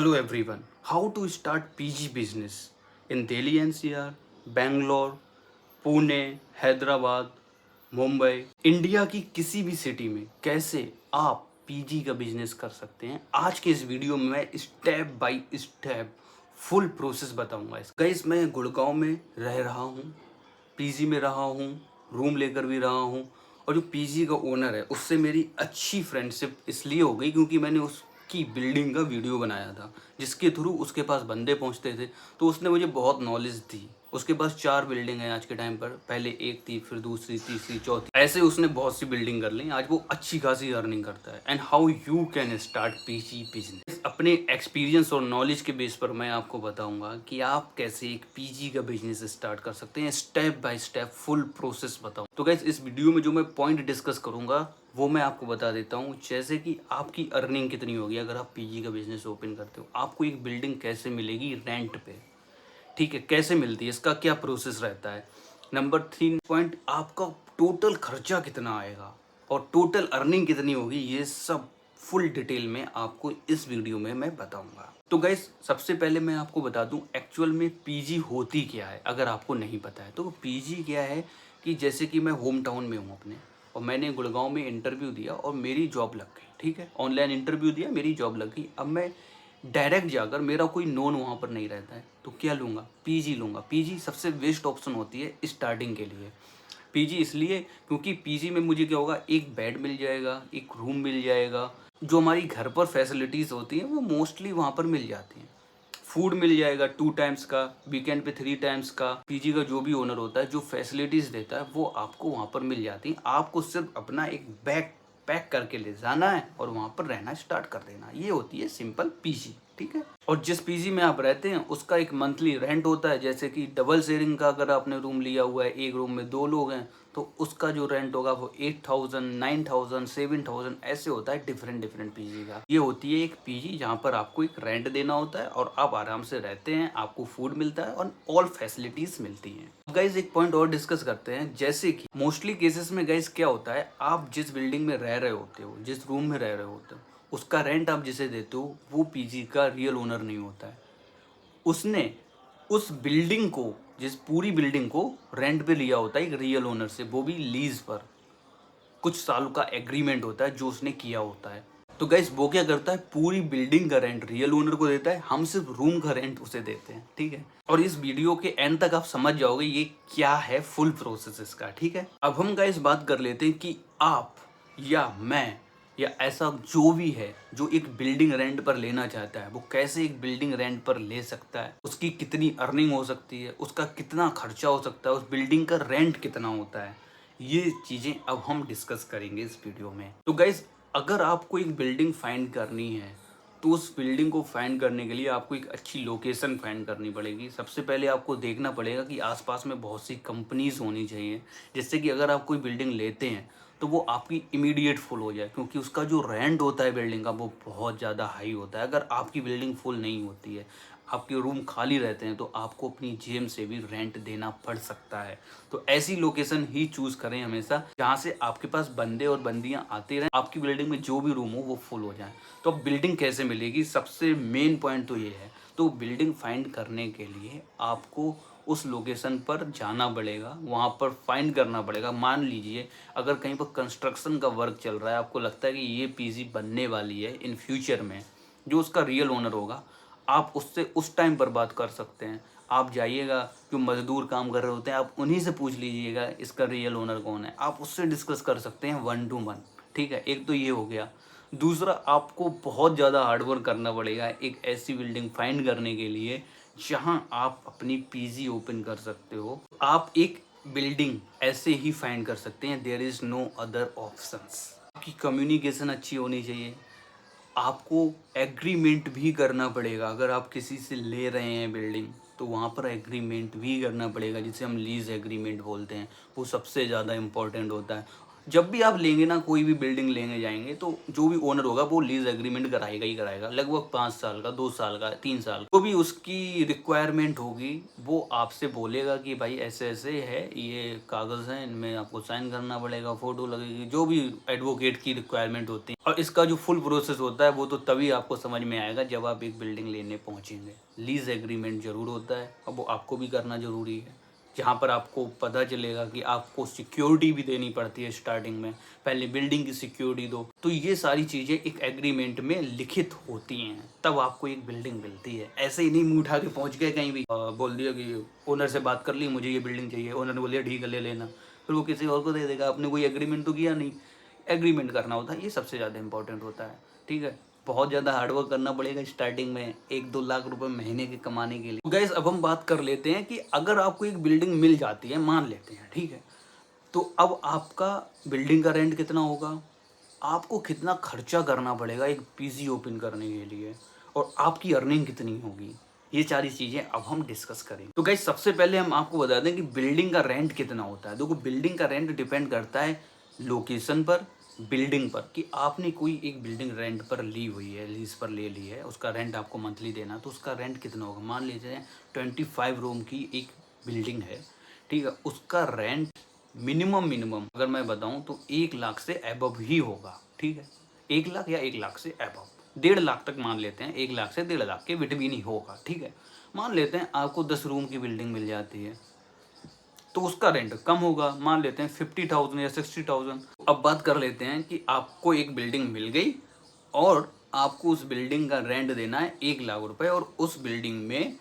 Hello everyone. How to start PG business in Delhi NCR, Bangalore, Pune, Hyderabad, Mumbai, India की किसी भी city में कैसे आप पीजी का बिजनेस कर सकते हैं। आज के इस वीडियो में मैं step by step full process बताऊंगा। गाइस मैं गुड़गांव में रह रहा हूँ, पीजी में रहा हूँ, रूम लेकर भी रहा हूँ और जो पीजी का ओनर है उससे मेरी अच्छी फ्रेंडशिप इसलिए हो गई क्योंकि मैंने उसकी बिल्डिंग का वीडियो बनाया था जिसके थ्रू उसके पास बंदे पहुंचते थे। तो उसने मुझे बहुत नॉलेज दी। उसके पास 4 बिल्डिंग है आज के टाइम पर, पहले एक थी, फिर दूसरी, तीसरी, चौथी, ऐसे उसने बहुत सी बिल्डिंग कर ली। आज वो अच्छी खासी अर्निंग करता है। And how you can start PG business, अपने एक्सपीरियंस और नॉलेज के बेस पर मैं आपको बताऊंगा कि आप कैसे एक पीजी का बिजनेस स्टार्ट कर सकते हैं। Step by step full process बताऊं। तो गाइस इस वीडियो में जो मैं पॉइंट डिस्कस करूंगा वो मैं आपको बता देता हूँ। जैसे कि आपकी अर्निंग कितनी होगी अगर आप पीजी का बिजनेस ओपन करते हो, आपको एक बिल्डिंग कैसे मिलेगी रेंट पे, ठीक है, कैसे मिलती है, इसका क्या प्रोसेस रहता है। नंबर 3 पॉइंट, आपका टोटल खर्चा कितना आएगा और टोटल अर्निंग कितनी होगी, ये सब फुल डिटेल में आपको इस वीडियो में मैं बताऊंगा। तो गाइस सबसे पहले मैं आपको बता दूं एक्चुअल में पीजी होती क्या है। अगर आपको नहीं पता है तो पीजी क्या है कि जैसे कि मैं होम टाउन में हूँ अपने, और मैंने गुड़गांव में इंटरव्यू दिया और मेरी जॉब लग गई, ठीक है, ऑनलाइन इंटरव्यू दिया, मेरी जॉब लग गई। अब मैं डायरेक्ट जाकर, मेरा कोई नोन वहाँ पर नहीं रहता है, तो क्या लूँगा, पीजी लूँगा। पीजी सबसे बेस्ट ऑप्शन होती है स्टार्टिंग के लिए। पीजी इसलिए क्योंकि पीजी में मुझे क्या होगा, एक बेड मिल जाएगा, एक रूम मिल जाएगा, जो हमारी घर पर फैसिलिटीज़ होती हैं वो मोस्टली वहाँ पर मिल जाती हैं। फूड मिल जाएगा 2 टाइम्स का, वीकेंड पे 3 टाइम्स का। पीजी का जो भी ओनर होता है, जो फैसिलिटीज़ देता है वो आपको वहाँ पर मिल जाती हैं। आपको सिर्फ अपना एक बैग पैक करके ले जाना है और वहाँ पर रहना स्टार्ट कर देना। ये होती है सिंपल पीजी, ठीक है। और जिस पीजी में आप रहते हैं उसका एक मंथली रेंट होता है। जैसे कि डबल शेयरिंग का अगर आपने रूम लिया हुआ है, एक रूम में 2 लोग हैं, तो उसका जो रेंट होगा वो 8,000, 9,000, 7,000 ऐसे होता है, डिफरेंट डिफरेंट पीजी का। ये होती है एक पीजी जहाँ पर आपको एक रेंट देना होता है और आप आराम से रहते हैं, आपको फूड मिलता है और ऑल फैसिलिटीज मिलती हैं। गाइज एक पॉइंट और डिस्कस करते हैं। जैसे कि मोस्टली केसेस में गाइज क्या होता है, आप जिस बिल्डिंग में रह रहे होते हो, जिस रूम में रह रहे होते हो, उसका रेंट आप जिसे देते हो वो पीजी का रियल ओनर नहीं होता है। उसने उस बिल्डिंग को, जिस पूरी बिल्डिंग को रेंट पे लिया होता है एक रियल ओनर से, वो भी लीज पर। कुछ सालों का एग्रीमेंट होता है जो उसने किया होता है। तो गाइस वो क्या करता है, पूरी बिल्डिंग का रेंट रियल ओनर को देता है, हम सिर्फ रूम का रेंट उसे देते हैं, ठीक है। और इस वीडियो के एंड तक आप समझ जाओगे ये क्या है फुल प्रोसेस इसका, ठीक है। अब हम गाइस बात कर लेते हैं कि आप या मैं या ऐसा जो भी है जो एक बिल्डिंग रेंट पर लेना चाहता है, वो कैसे एक बिल्डिंग रेंट पर ले सकता है, उसकी कितनी अर्निंग हो सकती है, उसका कितना खर्चा हो सकता है, उस बिल्डिंग का रेंट कितना होता है, ये चीज़ें अब हम डिस्कस करेंगे इस वीडियो में। तो गाइज अगर आपको एक बिल्डिंग फाइंड करनी है तो उस बिल्डिंग को फाइंड करने के लिए आपको एक अच्छी लोकेशन फाइंड करनी पड़ेगी। सबसे पहले आपको देखना पड़ेगा कि आसपास में बहुत सी कंपनीज होनी चाहिए, जिससे कि अगर आप कोई बिल्डिंग लेते हैं तो वो आपकी इमीडिएट फुल हो जाए, क्योंकि उसका जो रेंट होता है बिल्डिंग का वो बहुत ज़्यादा हाई होता है। अगर आपकी बिल्डिंग फुल नहीं होती है, आपके रूम खाली रहते हैं, तो आपको अपनी जेब से भी रेंट देना पड़ सकता है। तो ऐसी लोकेशन ही चूज़ करें हमेशा जहाँ से आपके पास बंदे और बंदियाँ आते रहें, आपकी बिल्डिंग में जो भी रूम हो वो फुल हो जाए। तो अब बिल्डिंग कैसे मिलेगी, सबसे मेन पॉइंट तो ये है। तो बिल्डिंग फाइंड करने के लिए आपको उस लोकेशन पर जाना पड़ेगा, वहाँ पर फाइंड करना पड़ेगा। मान लीजिए अगर कहीं पर कंस्ट्रक्शन का वर्क चल रहा है, आपको लगता है कि ये पीजी बनने वाली है इन फ्यूचर में, जो उसका रियल ओनर होगा आप उससे उस टाइम पर बात कर सकते हैं। आप जाइएगा, जो मज़दूर काम कर रहे होते हैं आप उन्हीं से पूछ लीजिएगा इसका रियल ओनर कौन है, आप उससे डिस्कस कर सकते हैं 1 to 1, ठीक है। एक तो ये हो गया। दूसरा, आपको बहुत ज़्यादा हार्डवर्क करना पड़ेगा एक ऐसी बिल्डिंग फाइंड करने के लिए जहां आप अपनी पीजी ओपन कर सकते हो। आप एक बिल्डिंग ऐसे ही फाइंड कर सकते हैं, there is no other options. आपकी कम्युनिकेशन अच्छी होनी चाहिए। आपको एग्रीमेंट भी करना पड़ेगा। अगर आप किसी से ले रहे हैं बिल्डिंग तो वहाँ पर एग्रीमेंट भी करना पड़ेगा, जिसे हम लीज़ एग्रीमेंट बोलते हैं। वो सबसे ज़्यादा इम्पोर्टेंट होता है। जब भी आप लेंगे ना, कोई भी बिल्डिंग लेने जाएंगे, तो जो भी ओनर होगा वो लीज एग्रीमेंट कराएगा ही कराएगा, लगभग 5 साल का, 2 साल का, 3 साल, जो भी उसकी रिक्वायरमेंट होगी वो आपसे बोलेगा कि भाई ऐसे ऐसे है, ये कागज़ हैं, इनमें आपको साइन करना पड़ेगा, फोटो लगेगी, जो भी एडवोकेट की रिक्वायरमेंट होती है। और इसका जो फुल प्रोसेस होता है वो तो तभी आपको समझ में आएगा जब आप एक बिल्डिंग लेने पहुंचेंगे। लीज एग्रीमेंट जरूर होता है, और वो आपको भी करना जरूरी है, जहाँ पर आपको पता चलेगा कि आपको सिक्योरिटी भी देनी पड़ती है स्टार्टिंग में, पहले बिल्डिंग की सिक्योरिटी दो। तो ये सारी चीज़ें एक एग्रीमेंट में लिखित होती हैं, तब आपको एक बिल्डिंग मिलती है। ऐसे ही नहीं मुंह उठा के पहुंच गए कहीं भी, बोल दिया कि ओनर से बात कर ली, मुझे ये बिल्डिंग चाहिए, ओनर ने बोल दिया ठीक है ले लेना, फिर वो किसी और को दे देगा, आपने कोई एग्रीमेंट तो किया नहीं। एग्रीमेंट करना होता है, ये सबसे ज़्यादा इंपॉर्टेंट होता है। ठीक है, बहुत ज़्यादा हार्डवर्क करना पड़ेगा स्टार्टिंग में, 1-2 लाख रुपए महीने के कमाने के लिए। तो गाइस अब हम बात कर लेते हैं कि अगर आपको एक बिल्डिंग मिल जाती है, मान लेते हैं, ठीक है, तो अब आपका बिल्डिंग का रेंट कितना होगा, आपको कितना खर्चा करना पड़ेगा एक पीजी ओपन करने के लिए, और आपकी अर्निंग कितनी होगी, ये सारी चीज़ें अब हम डिस्कस करेंगे। तो गाइस सबसे पहले हम आपको बता दें कि बिल्डिंग का रेंट कितना होता है। देखो, बिल्डिंग का रेंट डिपेंड करता है लोकेशन पर, बिल्डिंग पर, कि आपने कोई एक बिल्डिंग रेंट पर ली हुई है, लीज पर ले ली है, उसका रेंट आपको मंथली देना, तो उसका रेंट कितना होगा। मान लीजिए 25 रूम की एक बिल्डिंग है, ठीक है, उसका रेंट मिनिमम अगर मैं बताऊं तो 1 लाख से एबव ही होगा। ठीक है, 1 लाख या 1 लाख से एबव, 1.5 लाख तक मान लेते हैं, 1 लाख से 1.5 लाख के बिटवीन ही होगा। ठीक है, मान लेते हैं आपको 10 रूम की बिल्डिंग मिल जाती है, तो उसका रेंट कम होगा, मान लेते हैं 50,000 या 60,000। अब बात कर लेते हैं कि आपको एक बिल्डिंग मिल गई और आपको उस बिल्डिंग का रेंट देना है 1 लाख रुपए, और उस बिल्डिंग में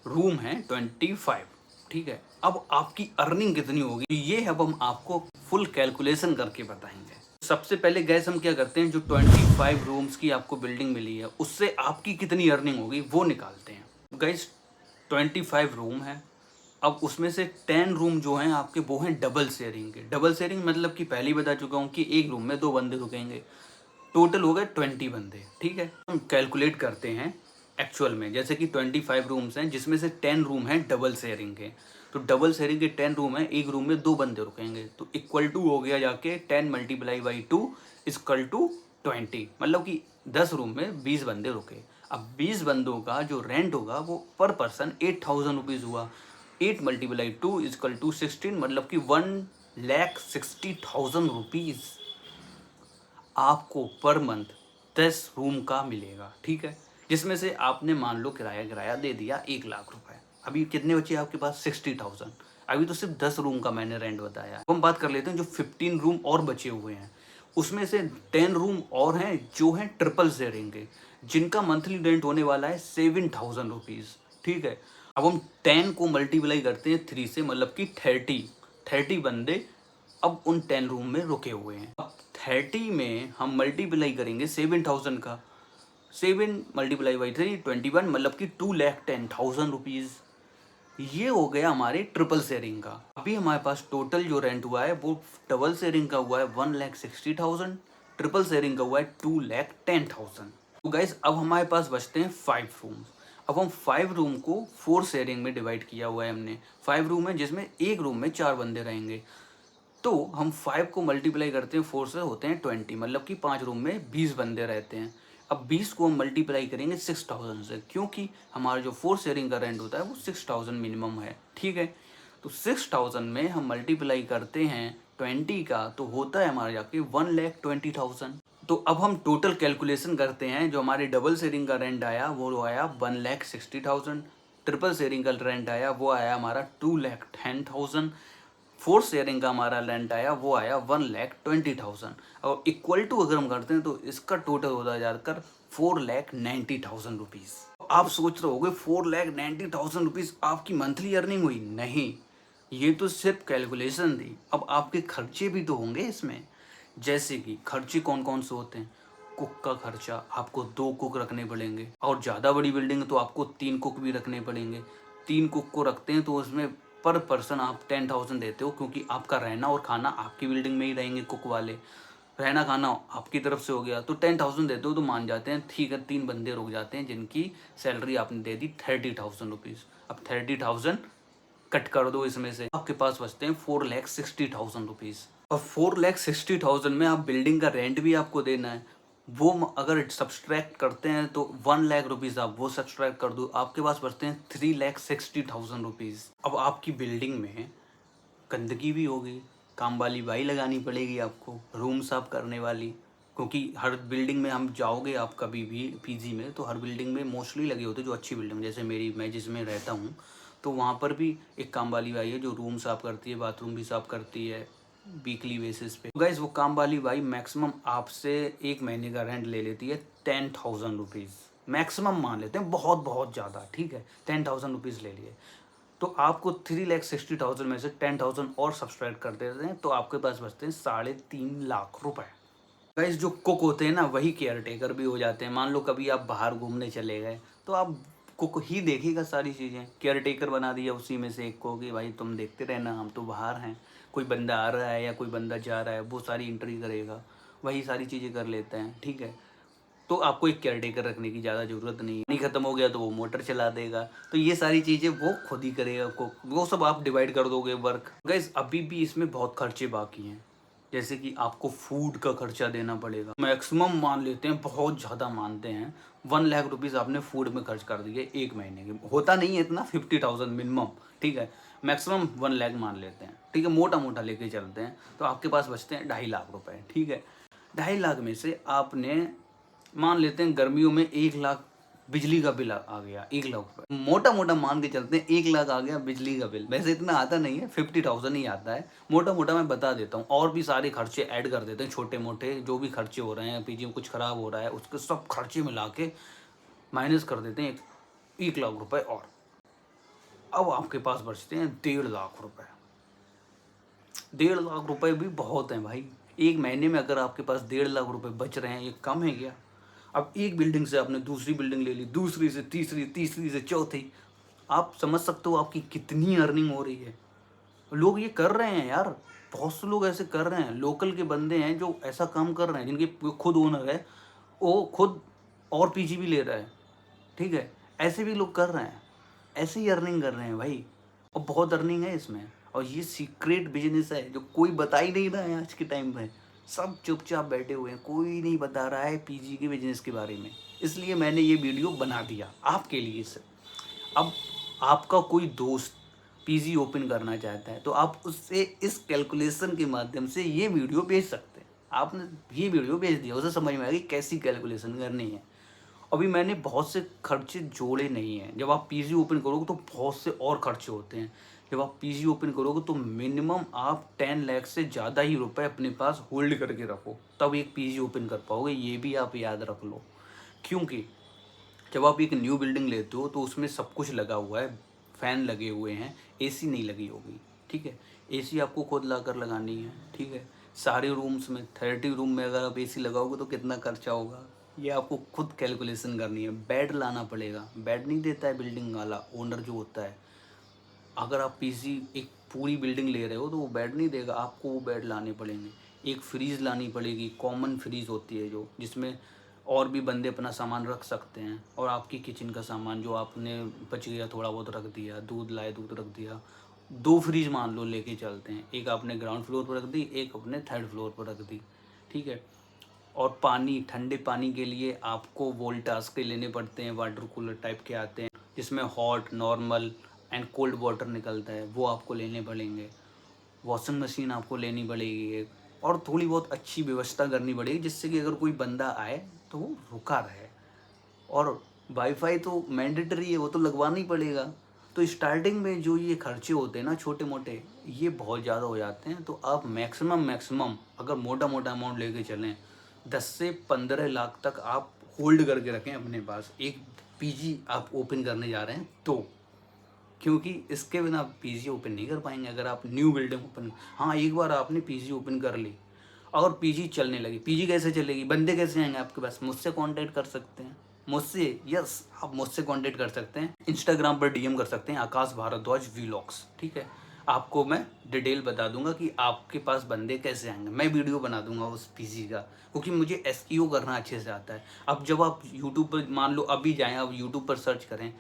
रूम है 25। ठीक है, अब आपकी अर्निंग कितनी होगी, ये अब हम आपको फुल कैलकुलेशन करके बताएंगे। सबसे पहले गैस हम क्या करते हैं, जो 25 रूम्स की आपको बिल्डिंग मिली है उससे आपकी कितनी अर्निंग होगी वो निकालते हैं। गैस 25 रूम है, अब उसमें से 10 रूम जो हैं आपके वो हैं डबल शेयरिंग के। डबल शेयरिंग मतलब कि पहले ही बता चुका हूँ कि एक रूम में 2 बंदे रुकेंगे, टोटल हो गए 20 बंदे। ठीक है, हम कैलकुलेट करते हैं एक्चुअल में, जैसे कि 25 रूम्स हैं जिसमें से 10 रूम हैं डबल शेयरिंग के, तो डबल शेयरिंग के 10 रूम हैं, एक रूम में 2 बंदे रुकेंगे, तो इक्वल टू हो गया जाके 10 मल्टीप्लाई बाई 2 इक्वल टू 20, मतलब कि 10 रूम में 20 बंदे रुके। अब 20 बंदों का जो रेंट होगा वो पर पर्सन 8,000 रुपीज़ हुआ, 8 मल्टीप्लाई 2 इक्वल टू 16, मतलब कि 1,60,000 रुपीज़ आपको पर मंथ 10 रूम का मिलेगा। ठीक है, जिसमें से आपने मान लो किराया दे दिया 1 लाख रुपए, अभी कितने बचे आपके पास 60,000। अभी तो सिर्फ 10 रूम का मैंने रेंट बताया। अब हम बात कर लेते हैं जो 15 रूम और बचे हुए हैं, उसमें से 10 रूम और हैं जो हैं ट्रिपल शेयरिंग के, जिनका मंथली रेंट होने वाला है 7,000 रुपीज़। ठीक है, अब हम 10 को मल्टीप्लाई करते हैं 3 से, मतलब कि 30 बंदे अब उन 10 रूम में रुके हुए हैं। अब 30 में हम मल्टीप्लाई करेंगे 7,000 का, 7 मल्टीप्लाई बाई 3 21, मतलब कि 2,10,000 रुपीज़। ये हो गया हमारे ट्रिपल शेयरिंग का। अभी हमारे पास टोटल जो रेंट हुआ है वो डबल शेयरिंग का हुआ है 1,60,000, ट्रिपल शेयरिंग का हुआ है 2,10,000। तो गाइज अब हमारे पास बचते हैं 5 रूम। अब हम 5 रूम को 4 शेयरिंग में डिवाइड किया हुआ है हमने। 5 रूम है जिसमें एक रूम में 4 बंदे रहेंगे, तो हम 5 को मल्टीप्लाई करते हैं 4 से, होते हैं 20, मतलब कि 5 रूम में 20 बंदे रहते हैं। अब 20 को हम मल्टीप्लाई करेंगे 6,000 से, क्योंकि हमारा जो 4 शेयरिंग का रेंट होता है वो 6,000 मिनिमम है। ठीक है, तो 6,000 में हम मल्टीप्लाई करते हैं 20 का, तो होता है हमारा जाके 1,20,000। तो अब हम टोटल कैलकुलेशन करते हैं, जो हमारे डबल शेयरिंग का रेंट आया वो आया 1,60,000, ट्रिपल शेयरिंग का रेंट आया वो आया हमारा 2,10,000, फोर्थ शेयरिंग का हमारा रेंट आया वो आया 1,20,000, और इक्वल टू अगर हम करते हैं तो इसका टोटल होता जाकर 4,90,000 रुपीज़। आप सोच रहे होगे 4,90,000 रुपीज़ आपकी मंथली अर्निंग हुई? नहीं, ये तो सिर्फ कैलकुलेशन थी। अब आपके खर्चे भी तो होंगे इसमें, जैसे कि खर्चे कौन कौन से होते हैं। कुक का खर्चा, आपको 2 कुक रखने पड़ेंगे, और ज़्यादा बड़ी बिल्डिंग है तो आपको 3 कुक भी रखने पड़ेंगे। 3 कुक को रखते हैं तो उसमें पर पर्सन आप 10,000 देते हो, क्योंकि आपका रहना और खाना आपकी बिल्डिंग में ही रहेंगे कुक वाले, रहना खाना आपकी तरफ से हो गया, तो 10,000 देते हो तो मान जाते हैं, ठीक है, 3 बंदे रुक जाते हैं जिनकी सैलरी आपने दे दी 30,000 रुपीज़। अब 30,000 कट कर दो इसमें से, आपके पास बचते हैं 4,60,000 रुपीज़। और 4,60,000 में आप बिल्डिंग का रेंट भी आपको देना है। वो अगर सब्सट्रैक्ट करते हैं तो 1,00,000 रुपीज़ आप वो सब्सट्रैक्ट कर दो, आपके पास बचते हैं 3,60,000 रुपीज़। अब आपकी बिल्डिंग में गंदगी भी होगी, काम वाली बाई लगानी पड़ेगी आपको, रूम साफ करने वाली, क्योंकि हर बिल्डिंग में हम जाओगे आप कभी भी पीजी में, तो हर बिल्डिंग में मोस्टली लगे होते हैं जो अच्छी बिल्डिंग, जैसे मैं जिसमें रहता हूँ, तो वहाँ पर भी एक काम वाली बाई है जो रूम साफ करती है, बाथरूम भी साफ करती है वीकली बेसिस पे। गाइज वो काम वाली बाई मैक्सिमम आपसे 1 महीने का रेंट ले लेती है 10,000 रुपीज़, मैक्सिमम मान लेते हैं, बहुत बहुत ज़्यादा, ठीक है, 10,000 रुपीज़ ले लिए, तो आपको 3,60,000 में से 10,000 और सब्सट्रैक्ट कर देते हैं, तो आपके पास बचते हैं 3.5 लाख रुपए। गाइस जो कुक होते हैं ना वही केयर टेकर भी हो जाते हैं। मान लो कभी आप बाहर घूमने चले गए तो आप कुक ही देखेगा सारी चीज़ें, केयर टेकर बना दिया उसी में से एक को कि भाई तुम देखते रहना, हम तो बाहर हैं, कोई बंदा आ रहा है या कोई बंदा जा रहा है वो सारी एंट्री करेगा, वही सारी चीज़ें कर लेते हैं, ठीक है। तो आपको एक केयर टेकर रखने की ज़्यादा ज़रूरत नहीं है, पानी ख़त्म हो गया तो वो मोटर चला देगा, तो ये सारी चीज़ें वो खुद ही करेगा, को वो सब आप डिवाइड कर दोगे वर्क। गाइस अभी भी इसमें बहुत खर्चे बाकी हैं, जैसे कि आपको फूड का खर्चा देना पड़ेगा, मैक्सिमम मान लेते हैं, बहुत ज़्यादा मानते हैं, 1,00,000 रुपीज़ आपने फूड में खर्च कर दिए 1 महीने के, होता नहीं है इतना, 50,000 मिनिमम, ठीक है, मैक्सिमम 1,00,000 मान लेते हैं, ठीक है, मोटा मोटा लेके चलते हैं, तो आपके पास बचते हैं 2.5 लाख रुपए, ठीक है। 2.5 लाख में से आपने मान लेते हैं गर्मियों में 1 लाख बिजली का बिल आ गया, 1 लाख रुपए, मोटा मोटा मान के चलते हैं, 1 लाख आ गया बिजली का बिल, वैसे इतना आता नहीं है, 50,000 ही आता है, मोटा मोटा मैं बता देता हूँ, और भी सारे खर्चे ऐड कर देते हैं, छोटे मोटे जो भी खर्चे हो रहे हैं, पीजी में कुछ खराब हो रहा है उसके सब खर्चे मिला के माइनस कर देते हैं 1 लाख रुपए, और अब आपके पास बचते हैं 1.5 लाख रुपए। 1.5 लाख रुपए भी बहुत हैं भाई, एक महीने में अगर आपके पास 1.5 लाख रुपए बच रहे हैं, ये कम है क्या। अब एक बिल्डिंग से आपने दूसरी बिल्डिंग ले ली, दूसरी से तीसरी, तीसरी से चौथी, आप समझ सकते हो आपकी कितनी अर्निंग हो रही है। लोग ये कर रहे हैं यार, बहुत से लोग ऐसे कर रहे हैं, लोकल के बंदे हैं जो ऐसा काम कर रहे हैं, जिनके खुद ओनर है, वो खुद और पीजी भी ले रहा है, ठीक है, ऐसे भी लोग कर रहे हैं, ऐसे ही अर्निंग कर रहे हैं भाई, और बहुत अर्निंग है इसमें, और ये सीक्रेट बिजनेस है जो कोई बता ही नहीं रहा है आज के टाइम में, सब चुपचाप बैठे हुए हैं, कोई नहीं बता रहा है पीजी के बिजनेस के बारे में, इसलिए मैंने ये वीडियो बना दिया आपके लिए से। अब आपका कोई दोस्त पीजी ओपन करना चाहता है तो आप उससे इस कैलकुलेशन के माध्यम से ये वीडियो भेज सकते हैं, आपने ये वीडियो भेज दिया, उसे समझ में आएगी कैसी कैलकुलेशन करनी है। अभी मैंने बहुत से खर्चे जोड़े नहीं हैं, जब आप पीजी ओपन करोगे तो बहुत से और खर्चे होते हैं, जब आप पीजी ओपन करोगे तो मिनिमम आप 10 लाख से ज़्यादा ही रुपए अपने पास होल्ड करके रखो, तब एक पीजी ओपन कर पाओगे, ये भी आप याद रख लो। क्योंकि जब आप एक न्यू बिल्डिंग लेते हो तो उसमें सब कुछ लगा हुआ है, फ़ैन लगे हुए हैं, एसी नहीं लगी होगी, ठीक है, एसी आपको खुद लाकर लगानी है, ठीक है, सारे रूम्स में 30 रूम में अगर आप एसी लगाओगे तो कितना खर्चा होगा, ये आपको खुद कैलकुलेशन करनी है। बेड लाना पड़ेगा, बेड नहीं देता है बिल्डिंग वाला ओनर जो होता है, अगर आप पीसी एक पूरी बिल्डिंग ले रहे हो तो वो बेड नहीं देगा, आपको वो बेड लाने पड़ेंगे। एक फ्रीज़ लानी पड़ेगी, कॉमन फ्रीज़ होती है जो, जिसमें और भी बंदे अपना सामान रख सकते हैं, और आपकी किचन का सामान जो आपने बच गया थोड़ा बहुत रख दिया, दूध लाए दूध रख दिया, 2 फ्रीज मान लो लेके चलते हैं, एक आपने ग्राउंड फ्लोर पर रख दी, एक अपने 3rd फ्लोर पर रख दी, ठीक है। और पानी, ठंडे पानी के लिए आपको वोल्टास के लेने पड़ते हैं, वाटर कूलर टाइप के आते हैं जिसमें hot, normal and cold water निकलता है, वो आपको लेने पड़ेंगे। वॉशिंग मशीन आपको लेनी पड़ेगी एक, और थोड़ी बहुत अच्छी व्यवस्था करनी पड़ेगी जिससे कि अगर कोई बंदा आए तो वो रुका रहे। और वाईफाई तो मैंडेटरी है, वो तो लगवाना ही पड़ेगा। तो स्टार्टिंग में जो ये खर्चे होते हैं ना छोटे मोटे, ये बहुत ज़्यादा हो जाते हैं, तो आप मैक्सिमम अगर मोटा मोटा अमाउंट लेके चलें 10 से 15 लाख तक आप होल्ड करके रखें अपने पास, एक पीजी आप ओपन करने जा रहे हैं तो, क्योंकि इसके बिना आप पीजी ओपन नहीं कर पाएंगे अगर आप न्यू बिल्डिंग ओपन। हाँ, एक बार आपने पीजी ओपन कर ली और पीजी चलने लगी, पीजी कैसे चलेगी, बंदे कैसे आएंगे आपके पास, मुझसे कांटेक्ट कर सकते हैं, मुझसे, यस आप मुझसे कांटेक्ट कर सकते हैं, इंस्टाग्राम पर डीएम कर सकते हैं आकाश भारद्वाज व्लॉग्स, ठीक है। आपको मैं डिटेल बता दूंगा कि आपके पास बंदे कैसे आएंगे, मैं वीडियो बना दूंगा उस पीजी का, क्योंकि मुझे एसईओ करना अच्छे से आता है। अब जब आप यूट्यूब पर मान लो अभी जाएँ, आप यूट्यूब पर सर्च करें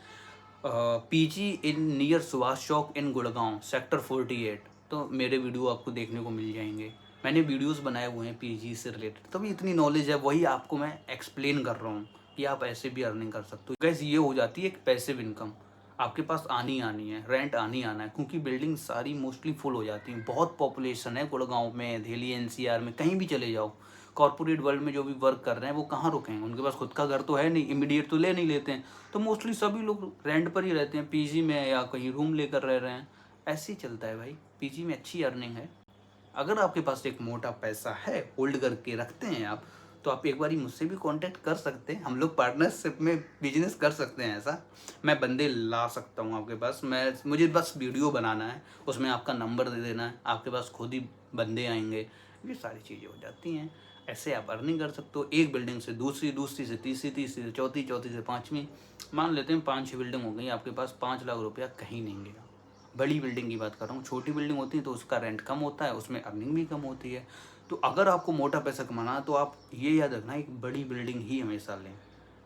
PG in near Subhash Chowk in Gurgaon sector 48, तो मेरे वीडियो आपको देखने को मिल जाएंगे। मैंने वीडियोस बनाए हुए हैं पीजी से रिलेटेड, तभी इतनी नॉलेज है, वही आपको मैं एक्सप्लेन कर रहा हूँ कि आप ऐसे भी अर्निंग कर सकते हो। गैस ये हो जाती है एक पैसिव इनकम, आपके पास आनी आनी है, रेंट आनी आना है, क्योंकि बिल्डिंग सारी मोस्टली फुल हो जाती हैं। बहुत पॉपुलेशन है गुड़गांव में, दिल्ली एनसीआर में, कहीं भी चले जाओ। कॉर्पोरेट वर्ल्ड में जो भी वर्क कर रहे हैं वो कहाँ रुकेंगे, उनके पास खुद का घर तो है नहीं, इमीडिएट तो ले नहीं लेते हैं, तो मोस्टली सभी लोग रेंट पर ही रहते हैं, पीजी में या कहीं रूम लेकर रह रहे हैं। ऐसे ही चलता है भाई, पीजी में अच्छी अर्निंग है। अगर आपके पास एक मोटा पैसा है, होल्ड करके रखते हैं आप, तो आप एक बारी मुझसे भी कांटेक्ट कर सकते हैं, हम लोग पार्टनरशिप में बिजनेस कर सकते हैं। ऐसा मैं बंदे ला सकता हूँ आपके पास, मुझे बस वीडियो बनाना है, उसमें आपका नंबर दे देना है, आपके पास खुद ही बंदे आएंगे, ये सारी चीज़ें हो जाती हैं। ऐसे आप अर्निंग कर सकते हो, एक बिल्डिंग से दूसरी, दूसरी से तीसरी, तीसरी से चौथी, चौथी से पाँचवीं, मान लेते हैं 5-6 बिल्डिंग हो गई, आपके पास 5 लाख रुपया कहीं नहीं गया। बड़ी बिल्डिंग की बात कर रहा हूँ, छोटी बिल्डिंग होती है तो उसका रेंट कम होता है, उसमें अर्निंग भी कम होती है। तो अगर आपको मोटा पैसा कमाना है तो आप ये याद रखना, एक बड़ी बिल्डिंग ही हमेशा लें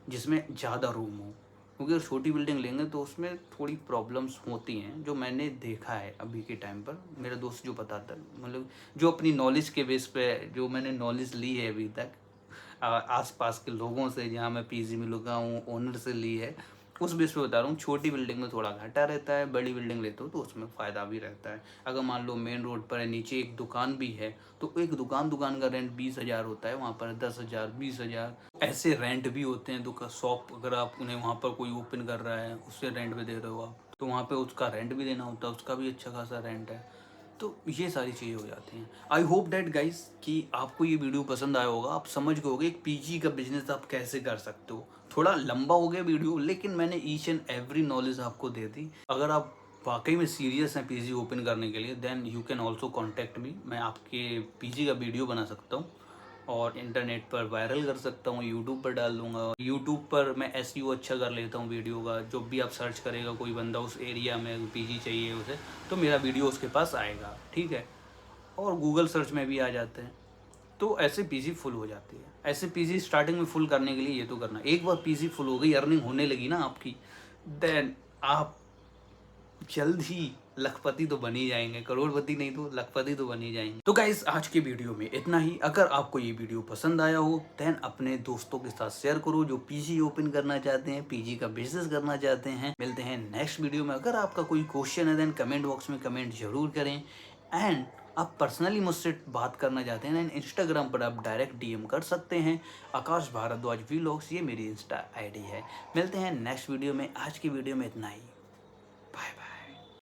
जिसमें ज़्यादा रूम हो, क्योंकि अगर छोटी बिल्डिंग लेंगे तो उसमें थोड़ी प्रॉब्लम्स होती हैं, जो मैंने देखा है अभी के टाइम पर। मेरा दोस्त जो बताता है, मतलब जो अपनी नॉलेज के बेस पे, जो मैंने नॉलेज ली है अभी तक आस-पास के लोगों से, जहाँ मैं पीजी में रुका हूँ, ओनर से ली है, उस बेस पे बता रहा हूँ। छोटी बिल्डिंग में थोड़ा घाटा रहता है, बड़ी बिल्डिंग लेते हो तो उसमें फ़ायदा भी रहता है। अगर मान लो मेन रोड पर है, नीचे एक दुकान भी है, तो एक दुकान का रेंट 20,000 होता है, वहाँ पर 10,000, 20,000 ऐसे रेंट भी होते हैं। दुकान शॉप अगर आप उन्हें वहाँ पर कोई ओपन कर रहा है, उससे रेंट पे दे रहे हो आप, तो वहाँ पे उसका रेंट भी देना होता है, उसका भी अच्छा खासा रेंट है। तो ये सारी चीज़ें हो जाती हैं। आई होप डैट गाइस कि आपको ये वीडियो पसंद आया होगा, आप समझ गए होगे एक पीजी का बिजनेस आप कैसे कर सकते हो। थोड़ा लंबा हो गया वीडियो, लेकिन मैंने ईच एंड एवरी नॉलेज आपको दे दी। अगर आप वाकई में सीरियस हैं पीजी ओपन करने के लिए, then you can also contact me. मैं आपके पीजी का वीडियो बना सकता हूँ और इंटरनेट पर वायरल कर सकता हूँ, यूट्यूब पर डाल दूँगा। यूट्यूब पर मैं एसईओ अच्छा कर लेता हूँ वीडियो का, जो भी आप सर्च करेगा कोई बंदा उस एरिया में पीजी चाहिए उसे, तो मेरा वीडियो उसके पास आएगा, ठीक है। और गूगल सर्च में भी आ जाते हैं। तो ऐसे पीजी फुल हो जाती है। ऐसे पीजी स्टार्टिंग में फुल करने के लिए ये तो करना, एक बार पीजी फुल हो गई, अर्निंग होने लगी ना आपकी, देन आप जल्द ही लखपति तो बन ही जाएंगे, करोड़पति नहीं तो लखपति तो बन ही जाएंगे। तो गाइस आज के वीडियो में इतना ही। अगर आपको ये वीडियो पसंद आया हो, देन अपने दोस्तों के साथ शेयर करो जो पीजी ओपन करना चाहते हैं, पीजी का बिजनेस करना चाहते हैं। मिलते हैं नेक्स्ट वीडियो में। अगर आपका कोई क्वेश्चन है, देन कमेंट बॉक्स में कमेंट जरूर करें। एंड आप पर्सनली मुझसे बात करना चाहते हैं, देन इंस्टाग्राम पर आप डायरेक्ट डीएम कर सकते हैं। आकाश भारद्वाज व्लॉग्स, ये मेरी इंस्टा आईडी है। मिलते हैं नेक्स्ट वीडियो में। आज की वीडियो में इतना ही। Bye bye.